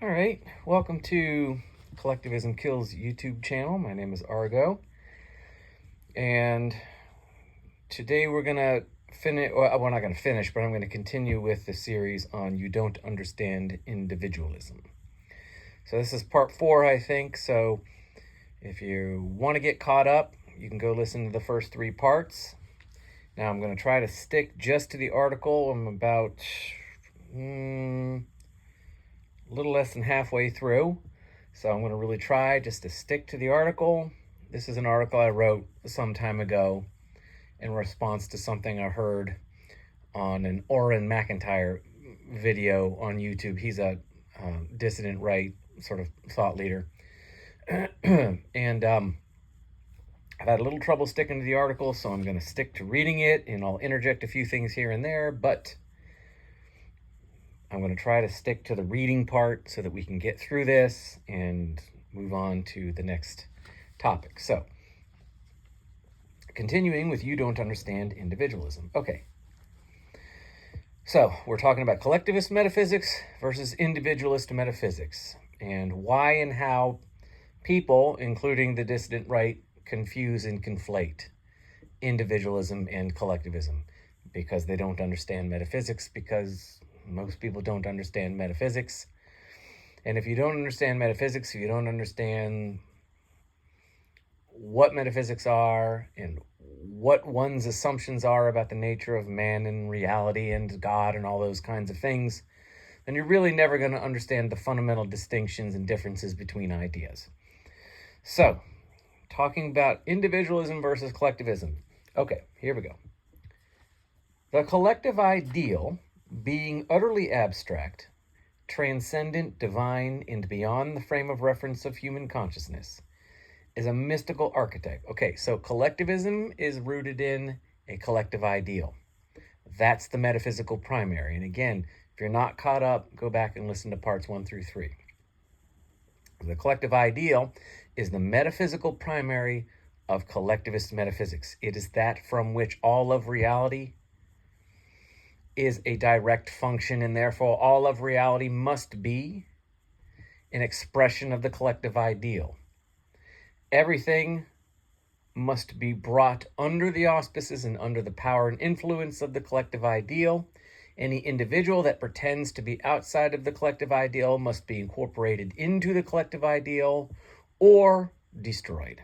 All right, welcome to Collectivism Kills YouTube channel. My name is Argo, and today we're gonna finish. Well, we're not gonna finish, but I'm gonna continue with the series on "You Don't Understand Individualism." So this is part 4, I think. So if you want to get caught up, you can go listen to the first 3 parts. Now I'm going to try to stick just to the article. I'm about a little less than halfway through. So I'm going to really try just to stick to the article. This is an article I wrote some time ago in response to something I heard on an Orrin McIntyre video on YouTube. He's a dissident right sort of thought leader. And I've had a little trouble sticking to the article, so I'm going to stick to reading it, and I'll interject a few things here and there, but I'm going to try to stick to the reading part so that we can get through this and move on to the next topic. So, continuing with You Don't Understand Individualism. Okay. So, we're talking about collectivist metaphysics versus individualist metaphysics, and why and how people, including the dissident right, confuse and conflate individualism and collectivism because they don't understand metaphysics, because most people don't understand metaphysics. And if you don't understand metaphysics, if you don't understand what metaphysics are and what one's assumptions are about the nature of man and reality and God and all those kinds of things, then you're really never going to understand the fundamental distinctions and differences between ideas. So, talking about individualism versus collectivism. Okay, here we go. The collective ideal, being utterly abstract, transcendent, divine, and beyond the frame of reference of human consciousness, is a mystical archetype. Okay, so collectivism is rooted in a collective ideal. That's the metaphysical primary. And again, if you're not caught up, go back and listen to parts 1 through 3. The collective ideal is the metaphysical primary of collectivist metaphysics. It is that from which all of reality is a direct function, and therefore all of reality must be an expression of the collective ideal. Everything must be brought under the auspices and under the power and influence of the collective ideal. Any individual that pretends to be outside of the collective ideal must be incorporated into the collective ideal or destroyed.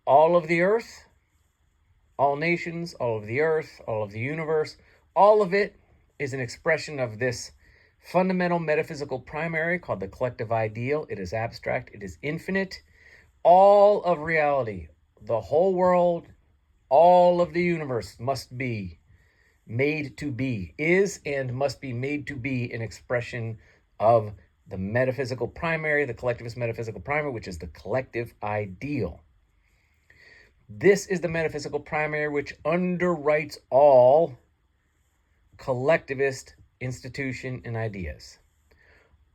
All of the earth, all nations, all of the earth, all of the universe, all of it is an expression of this fundamental metaphysical primary called the collective ideal. It is abstract, it is infinite. All of reality, the whole world, all of the universe must be made to be, is and must be made to be an expression of the metaphysical primary, the collectivist metaphysical primary, which is the collective ideal. This is the metaphysical primary which underwrites all collectivist institution and ideas.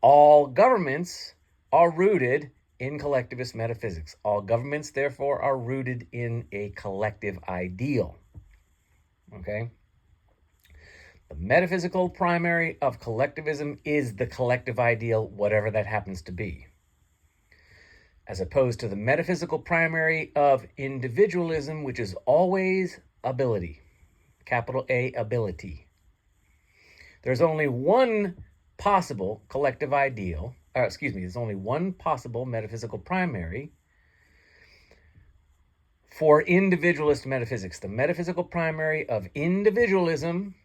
All governments are rooted in collectivist metaphysics. All governments, therefore, are rooted in a collective ideal. Okay? The metaphysical primary of collectivism is the collective ideal, whatever that happens to be, as opposed to the metaphysical primary of individualism, which is always ability, capital A, ability. There's only one possible collective ideal, there's only one possible metaphysical primary for individualist metaphysics. The metaphysical primary of individualism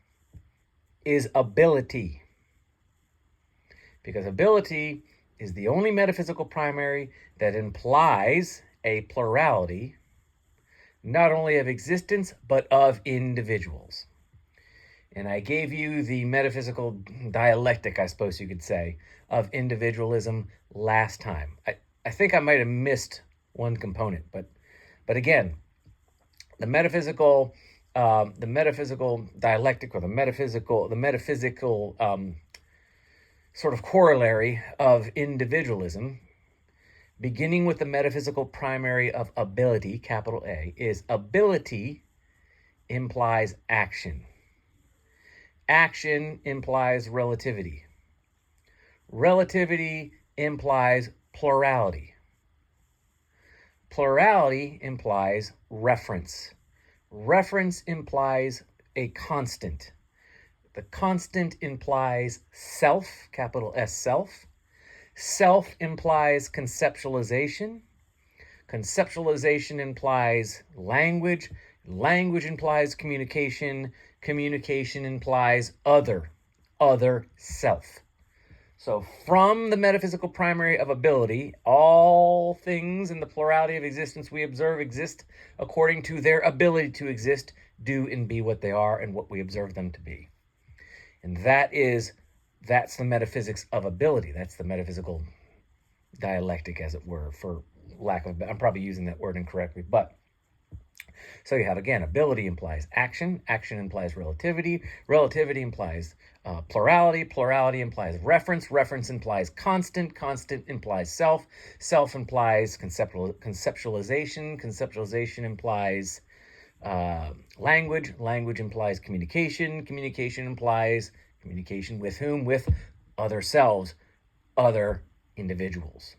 is ability, because ability is the only metaphysical primary that implies a plurality, not only of existence, but of individuals. And I gave you the metaphysical dialectic, I suppose you could say, of individualism last time. I think I might have missed one component, but again, the metaphysical dialectic, or the metaphysical sort of corollary of individualism, beginning with the metaphysical primary of ability, capital A, is ability implies action. Action implies relativity. Relativity implies plurality. Plurality implies reference. Reference implies a constant. The constant implies self, capital S, self. Self implies conceptualization. Conceptualization implies language. Language implies communication. Communication implies other self. So from the metaphysical primary of ability, all things in the plurality of existence we observe exist according to their ability to exist, do and be what they are and what we observe them to be. And that's the metaphysics of ability. That's the metaphysical dialectic, as it were, for lack of, I'm probably using that word incorrectly, but so you have, again, ability implies action, action implies relativity, relativity implies plurality, plurality implies reference, reference implies constant, constant implies self, self implies conceptualization, conceptualization implies language, language implies communication, communication implies communication with whom? With other selves, other individuals.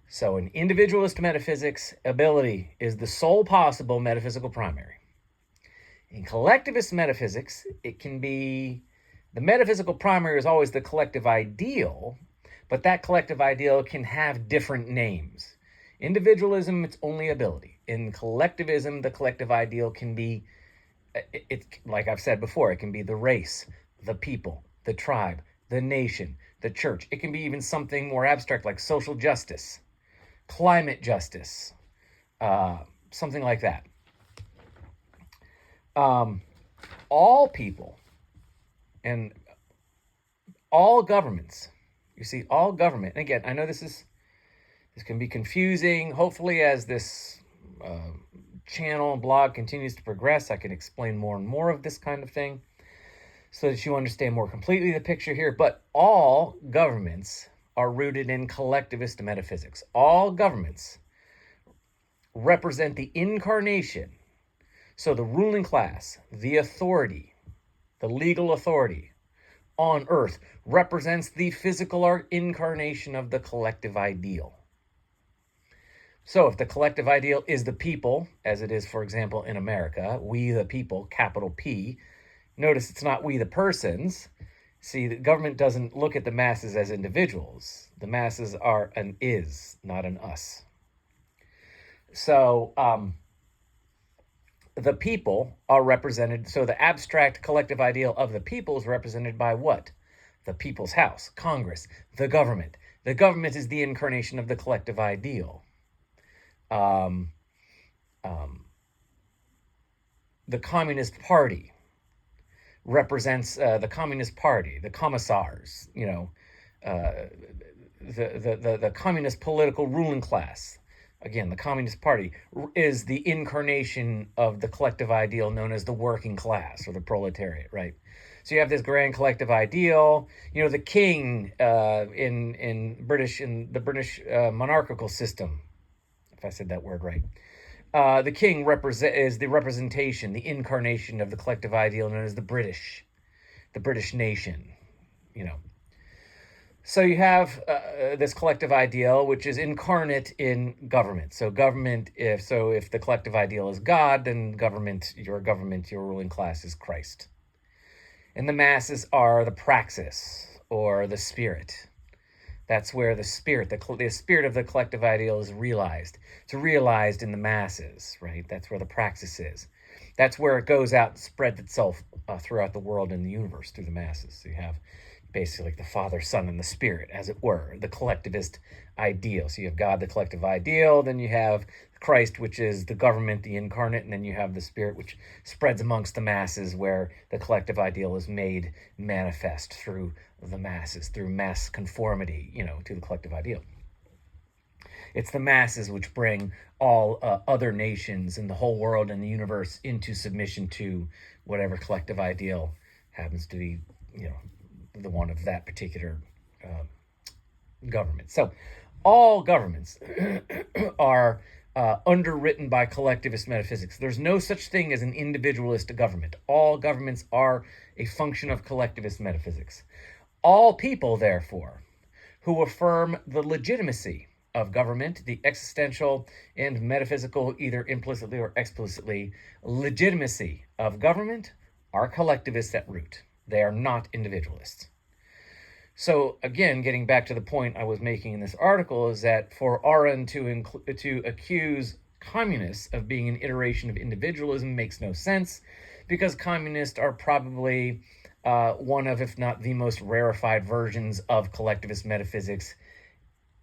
So in individualist metaphysics, ability is the sole possible metaphysical primary. In collectivist metaphysics, it can be, the metaphysical primary is always the collective ideal, but that collective ideal can have different names. Individualism, it's only ability. In collectivism, the collective ideal can be, it, like I've said before, it can be the race, the people, the tribe, the nation, the church. It can be even something more abstract like social justice, climate justice, something like that. All people and all governments, you see, all government, and again, I know this can be confusing. Hopefully, as this channel and blog continues to progress, I can explain more and more of this kind of thing so that you understand more completely the picture here. But all governments are rooted in collectivist metaphysics. All governments represent the incarnation. So the ruling class, the authority, the legal authority on earth represents the physical incarnation of the collective ideal. So if the collective ideal is the people, as it is, for example, in America, we the people, capital P, notice it's not we the persons. See, the government doesn't look at the masses as individuals. The masses are an is, not an us. So the people are represented, so the abstract collective ideal of the people is represented by what? The people's house, Congress, the government. The government is the incarnation of the collective ideal. The Communist Party represents the Communist Party, the commissars, the communist political ruling class. Again, the Communist Party is the incarnation of the collective ideal known as the working class or the proletariat, right? So you have this grand collective ideal. The king in the British monarchical system, if I said that word right. The king is the representation, the incarnation of the collective ideal known as the British nation, So you have this collective ideal, which is incarnate in government. So government, if the collective ideal is God, then your ruling class is Christ. And the masses are the praxis or the spirit. That's where the spirit of the collective ideal is realized. It's realized in the masses, right? That's where the praxis is. That's where it goes out and spreads itself throughout the world and the universe through the masses. So you have basically like the Father, Son, and the Spirit, as it were, the collectivist ideal. So you have God, the collective ideal, then you have Christ, which is the government, the incarnate, and then you have the Spirit, which spreads amongst the masses, where the collective ideal is made manifest through the masses, through mass conformity, to the collective ideal. It's the masses which bring all other nations in the whole world and the universe into submission to whatever collective ideal happens to be, the one of that particular government. So all governments are underwritten by collectivist metaphysics. There's no such thing as an individualist government. All governments are a function of collectivist metaphysics. All people, therefore, who affirm the legitimacy of government, the existential and metaphysical, either implicitly or explicitly, legitimacy of government, are collectivists at root. They are not individualists. So again, getting back to the point I was making in this article, is that for Arendt to accuse communists of being an iteration of individualism makes no sense, because communists are probably one of, if not the most rarefied versions of collectivist metaphysics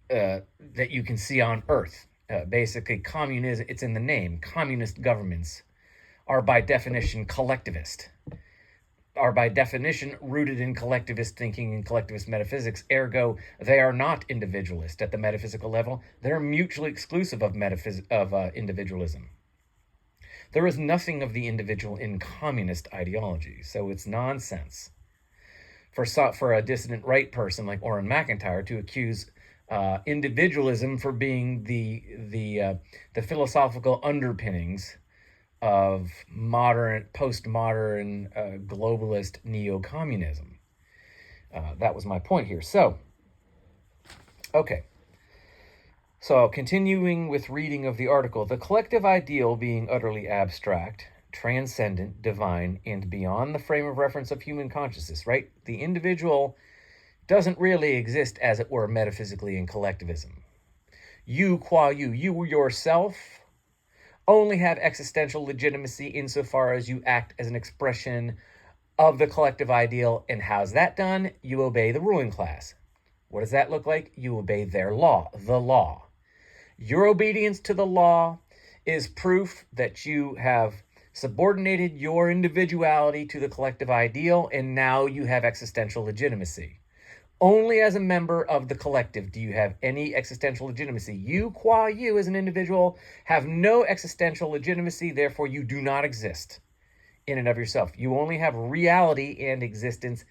that you can see on Earth. Basically, communism, it's in the name. Communist governments are by definition collectivist, are by definition rooted in collectivist thinking and collectivist metaphysics. Ergo, they are not individualist at the metaphysical level. They're mutually exclusive of individualism. There is nothing of the individual in communist ideology, so it's nonsense for a dissident right person like Orrin McIntyre to accuse individualism for being the philosophical underpinnings of postmodern globalist neo-communism. That was my point here. So, okay. So, continuing with reading of the article, the collective ideal being utterly abstract, transcendent, divine, and beyond the frame of reference of human consciousness, right? The individual doesn't really exist, as it were, metaphysically in collectivism. You qua you yourself, only have existential legitimacy insofar as you act as an expression of the collective ideal. And how's that done? You obey the ruling class. What does that look like? You obey their law, the law. Your obedience to the law is proof that you have subordinated your individuality to the collective ideal, and now you have existential legitimacy. Only as a member of the collective do you have any existential legitimacy. You, qua you, as an individual, have no existential legitimacy, therefore you do not exist in and of yourself. You only have reality and existence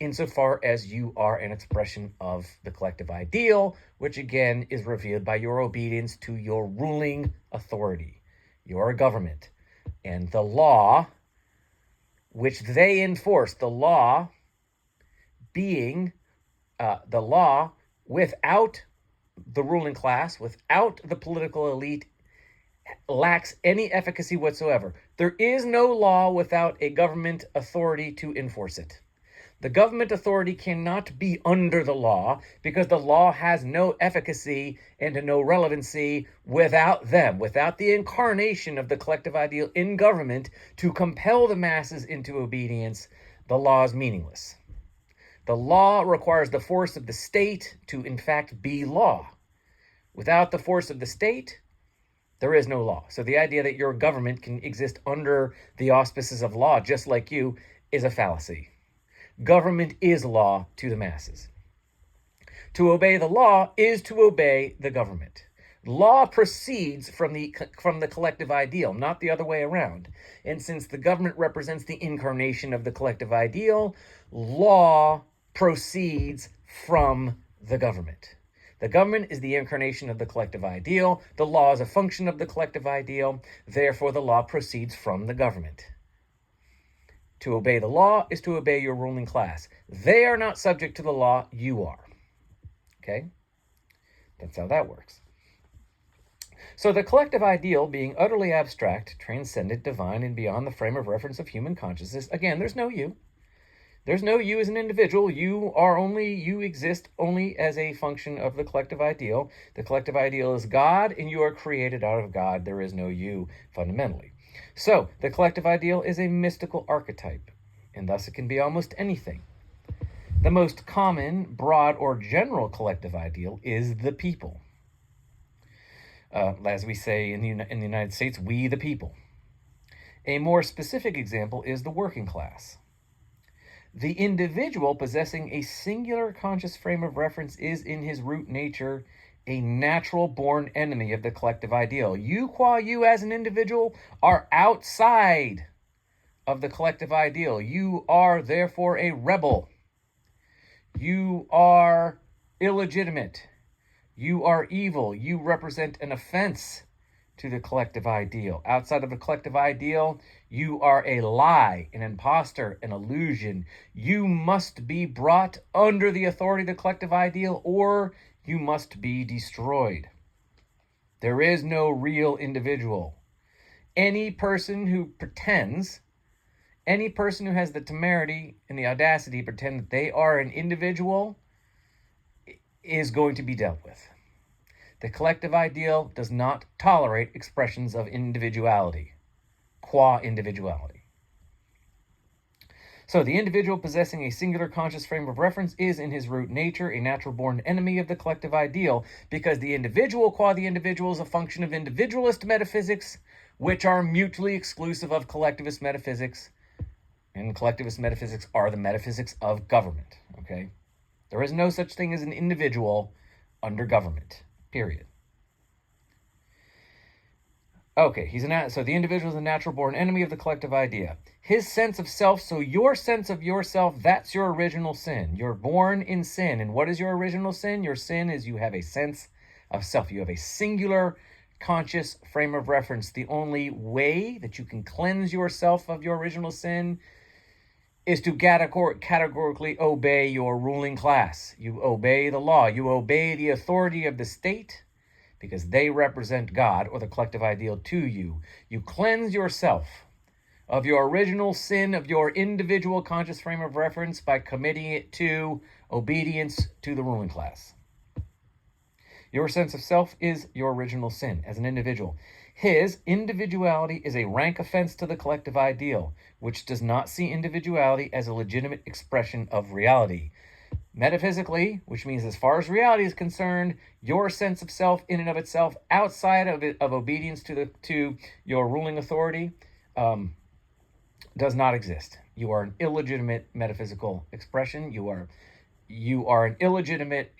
insofar as you are an expression of the collective ideal, which again is revealed by your obedience to your ruling authority, your government, and the law which they enforce. The law being the law without the ruling class, without the political elite, lacks any efficacy whatsoever. There is no law without a government authority to enforce it. The government authority cannot be under the law, because the law has no efficacy and no relevancy without them, without the incarnation of the collective ideal in government to compel the masses into obedience. The law is meaningless. The law requires the force of the state to, in fact, be law. Without the force of the state, there is no law. So the idea that your government can exist under the auspices of law, just like you, is a fallacy. Government is law to the masses. To obey the law is to obey the government. Law proceeds from the collective ideal, not the other way around. And since the government represents the incarnation of the collective ideal, law proceeds from the government. The government is the incarnation of the collective ideal. The law is a function of the collective ideal. Therefore, the law proceeds from the government. To obey the law is to obey your ruling class. They are not subject to the law. You are. Okay? That's how that works. So the collective ideal being utterly abstract, transcendent, divine, and beyond the frame of reference of human consciousness. Again, there's no you. There's no you as an individual. You exist only as a function of the collective ideal. The collective ideal is God, and you are created out of God. There is no you, fundamentally. So, the collective ideal is a mystical archetype, and thus it can be almost anything. The most common, broad, or general collective ideal is the people. As we say in the United States, we the people. A more specific example is the working class. The individual possessing a singular conscious frame of reference is in his root nature a natural-born enemy of the collective ideal. You, qua you as an individual, are outside of the collective ideal. You are therefore a rebel. You are illegitimate. You are evil. You represent an offense to the collective ideal. Outside of the collective ideal, you are a lie, an imposter, an illusion. You must be brought under the authority of the collective ideal, or you must be destroyed. There is no real individual. Any person who pretends, any person who has the temerity and the audacity to pretend that they are an individual is going to be dealt with. The collective ideal does not tolerate expressions of individuality, qua individuality. So the individual possessing a singular conscious frame of reference is in his root nature a natural-born enemy of the collective ideal, because the individual qua the individual is a function of individualist metaphysics, which are mutually exclusive of collectivist metaphysics, and collectivist metaphysics are the metaphysics of government, okay? There is no such thing as an individual under government, period. Okay, so the individual is a natural-born enemy of the collective idea. His sense of self, so your sense of yourself, that's your original sin. You're born in sin. And what is your original sin? Your sin is you have a sense of self. You have a singular conscious frame of reference. The only way that you can cleanse yourself of your original sin is to categorically obey your ruling class. You obey the law. You obey the authority of the state, because they represent God or the collective ideal to you. You cleanse yourself of your original sin of your individual conscious frame of reference by committing it to obedience to the ruling class. Your sense of self is your original sin as an individual. His individuality is a rank offense to the collective ideal, which does not see individuality as a legitimate expression of reality. Metaphysically, which means as far as reality is concerned, your sense of self in and of itself, outside of obedience to your ruling authority, does not exist. You are an illegitimate metaphysical expression. You are an illegitimate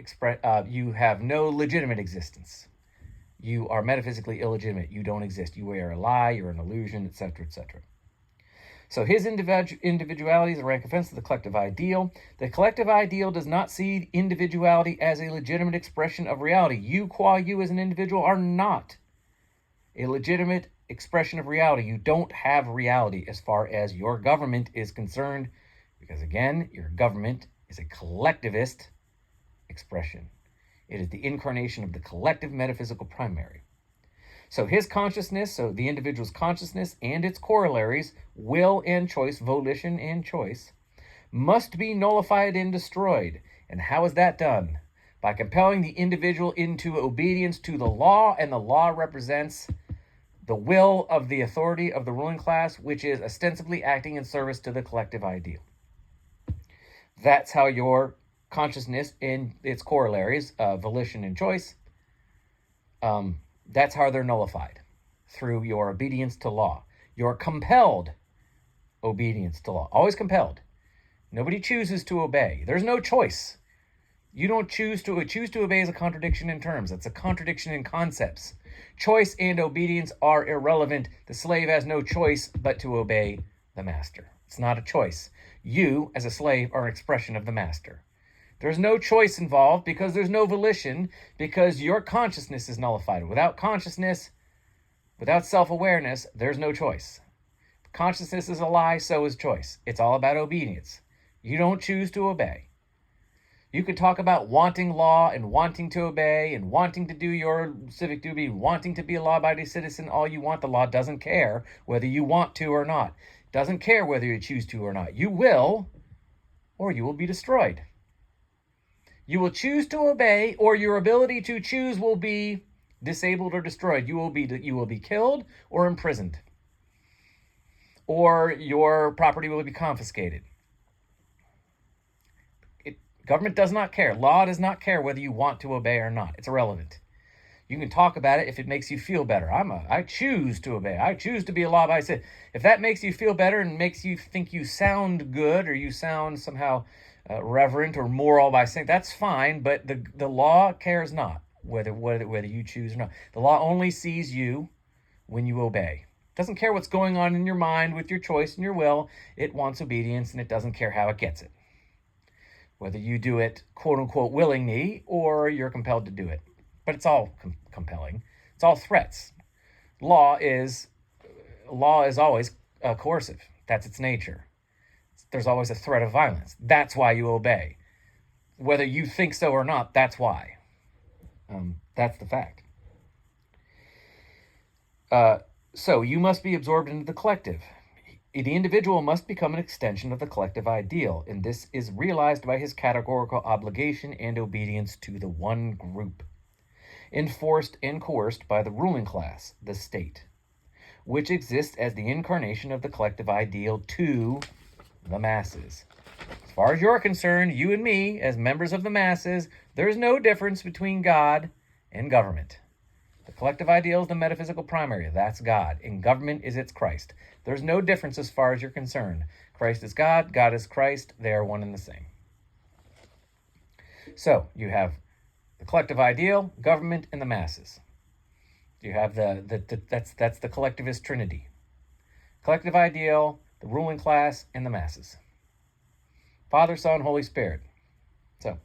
you have no legitimate existence. You are metaphysically illegitimate. You don't exist. You are a lie. You're an illusion, etc., etc. So his individuality is a rank offense to the collective ideal. The collective ideal does not see individuality as a legitimate expression of reality. You, qua you as an individual, are not a legitimate expression of reality. You don't have reality as far as your government is concerned, because again, your government is a collectivist expression. It is the incarnation of the collective metaphysical primary. So his consciousness, so the individual's consciousness and its corollaries, will and choice, volition and choice, must be nullified and destroyed. And how is that done? By compelling the individual into obedience to the law, and the law represents the will of the authority of the ruling class, which is ostensibly acting in service to the collective ideal. That's how your consciousness and its corollaries, volition and choice, that's how they're nullified, through your obedience to law. Your compelled obedience to law. Always compelled. Nobody chooses to obey. There's no choice. You don't choose to obey is a contradiction in terms. It's a contradiction in concepts. Choice and obedience are irrelevant. The slave has no choice but to obey the master. It's not a choice. You, as a slave, are an expression of the master. There's no choice involved because there's no volition, because your consciousness is nullified. Without consciousness, without self-awareness, there's no choice. If consciousness is a lie, so is choice. It's all about obedience. You don't choose to obey. You could talk about wanting law and wanting to obey and wanting to do your civic duty, wanting to be a law-abiding citizen all you want. The law doesn't care whether you want to or not. It doesn't care whether you choose to or not. You will, or you will be destroyed. You will choose to obey, or your ability to choose will be disabled or destroyed. You will be killed or imprisoned, or your property will be confiscated. Government does not care. Law does not care whether you want to obey or not. It's irrelevant. You can talk about it if it makes you feel better. I choose to obey. I choose to be a law-abiding citizen. If that makes you feel better and makes you think you sound good, or you sound somehow reverent or moral by saying, that's fine, but the law cares not whether you choose or not. The law only sees you when you obey. It doesn't care what's going on in your mind with your choice and your will. It wants obedience, and it doesn't care how it gets it. Whether you do it, quote-unquote, willingly, or you're compelled to do it. But it's all compelling. It's all threats. law is always coercive. That's its nature. There's always a threat of violence. That's why you obey. Whether you think so or not, that's why. That's the fact. So you must be absorbed into the collective. The individual must become an extension of the collective ideal, and this is realized by his categorical obligation and obedience to the one group, enforced and coerced by the ruling class, the state, which exists as the incarnation of the collective ideal to the masses. As far as you're concerned, you and me, as members of the masses, there's no difference between God and government. The collective ideal is the metaphysical primary. That's God. And government is its Christ. There's no difference as far as you're concerned. Christ is God. God is Christ. They are one and the same. So you have the collective ideal, government, and the masses. You have that's the collectivist Trinity. Collective ideal, the ruling class, and the masses. Father, Son, Holy Spirit. So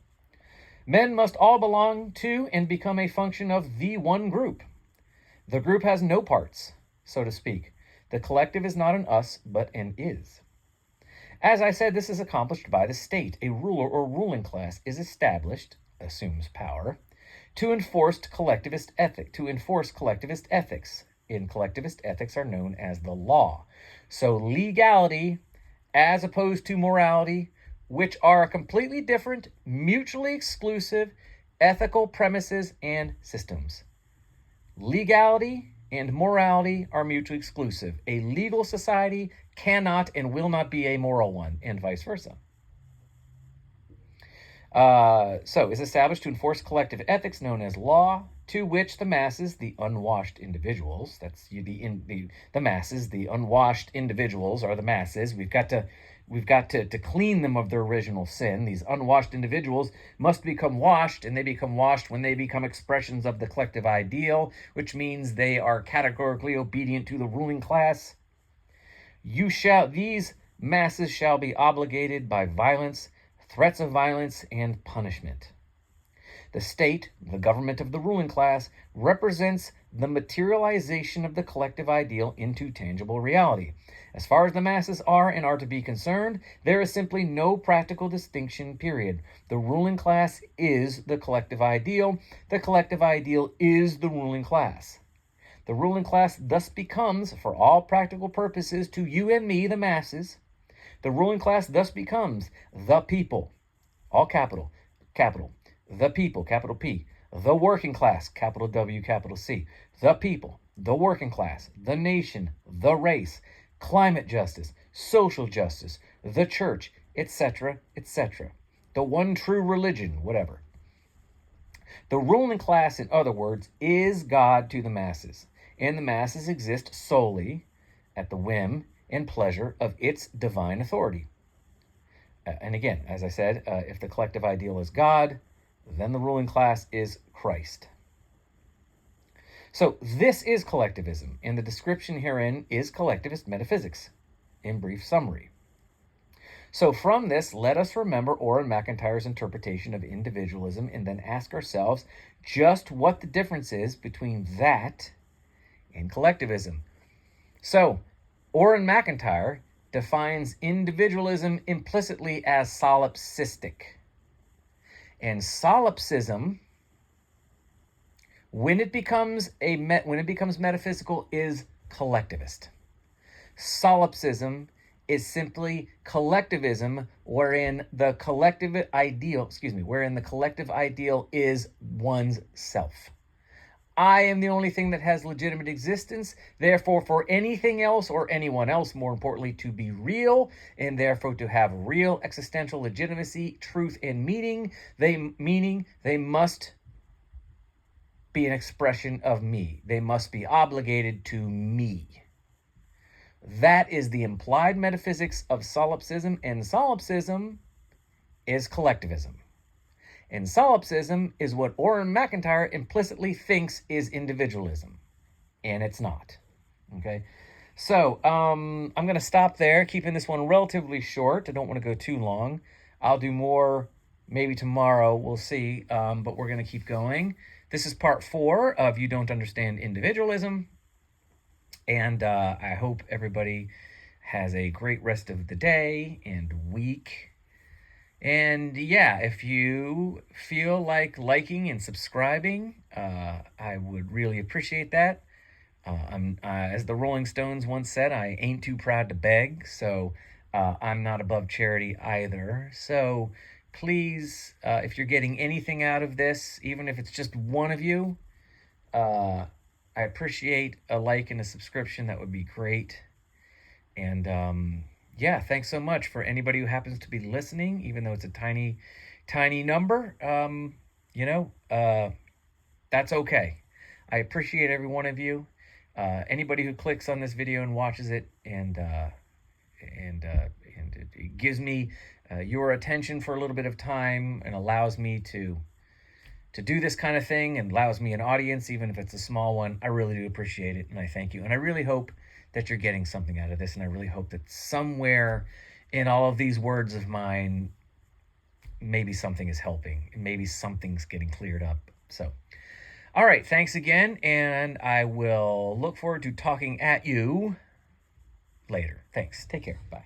men must all belong to and become a function of the one group. The group has no parts, so to speak. The collective is not an us, but an is. As I said, this is accomplished by the state. A ruler or ruling class is established, assumes power, to enforce collectivist ethics. In collectivist ethics are known as the law. So legality, as opposed to morality, which are completely different, mutually exclusive ethical premises and systems. Legality and morality are mutually exclusive. A legal society cannot and will not be a moral one, and vice versa. So is established to enforce collective ethics known as law, to which the masses, the unwashed individuals, that's the masses, the unwashed individuals are the masses. We've got to clean them of their original sin. These unwashed individuals must become washed, and they become washed when they become expressions of the collective ideal, which means they are categorically obedient to the ruling class. These masses shall be obligated by violence, threats of violence, and punishment. The state, the government of the ruling class, represents the materialization of the collective ideal into tangible reality. As far as the masses are and are to be concerned, there is simply no practical distinction, period. The ruling class is the collective ideal. The collective ideal is the ruling class. The ruling class thus becomes, for all practical purposes, to you and me, the masses, the ruling class thus becomes the people, all capital, the people, capital P, the working class, capital W, capital C, the people, the working class, the nation, the race, climate justice, social justice, the church, etc., etc. The one true religion, whatever. The ruling class, in other words, is God to the masses, and the masses exist solely at the whim and pleasure of its divine authority. And again, as I said, if the collective ideal is God, then the ruling class is Christ. So this is collectivism, and the description herein is collectivist metaphysics, in brief summary. So from this, let us remember Orrin McIntyre's interpretation of individualism and then ask ourselves just what the difference is between that and collectivism. So Orrin McIntyre defines individualism implicitly as solipsistic. And solipsism, when it becomes metaphysical, is collectivist. Solipsism is simply collectivism, wherein the collective ideal is one's self. I am the only thing that has legitimate existence. Therefore, for anything else or anyone else, more importantly, to be real, and therefore to have real existential legitimacy, truth, and meaning, they must be an expression of me. They must be obligated to me. That is the implied metaphysics of solipsism, and solipsism is collectivism. And solipsism is what Orrin McIntyre implicitly thinks is individualism. And it's not. Okay? So, I'm going to stop there, keeping this one relatively short. I don't want to go too long. I'll do more maybe tomorrow. We'll see. But we're going to keep going. This is part 4 of You Don't Understand Individualism. And I hope everybody has a great rest of the day and week. And yeah, if you feel like liking and subscribing, I would really appreciate that. As the Rolling Stones once said, I ain't too proud to beg, so I'm not above charity either. So please, if you're getting anything out of this, even if it's just one of you, I appreciate a like and a subscription. That would be great. And yeah, thanks so much for anybody who happens to be listening, even though it's a tiny, tiny number. You know, that's okay. I appreciate every one of you. Anybody who clicks on this video and watches it, and it gives me your attention for a little bit of time and allows me to do this kind of thing and allows me an audience, even if it's a small one. I really do appreciate it, and I thank you. And I really hope that you're getting something out of this, and I really hope that somewhere in all of these words of mine, maybe something is helping, and maybe something's getting cleared up. So, all right, thanks again, and I will look forward to talking at you later. Thanks. Take care. Bye.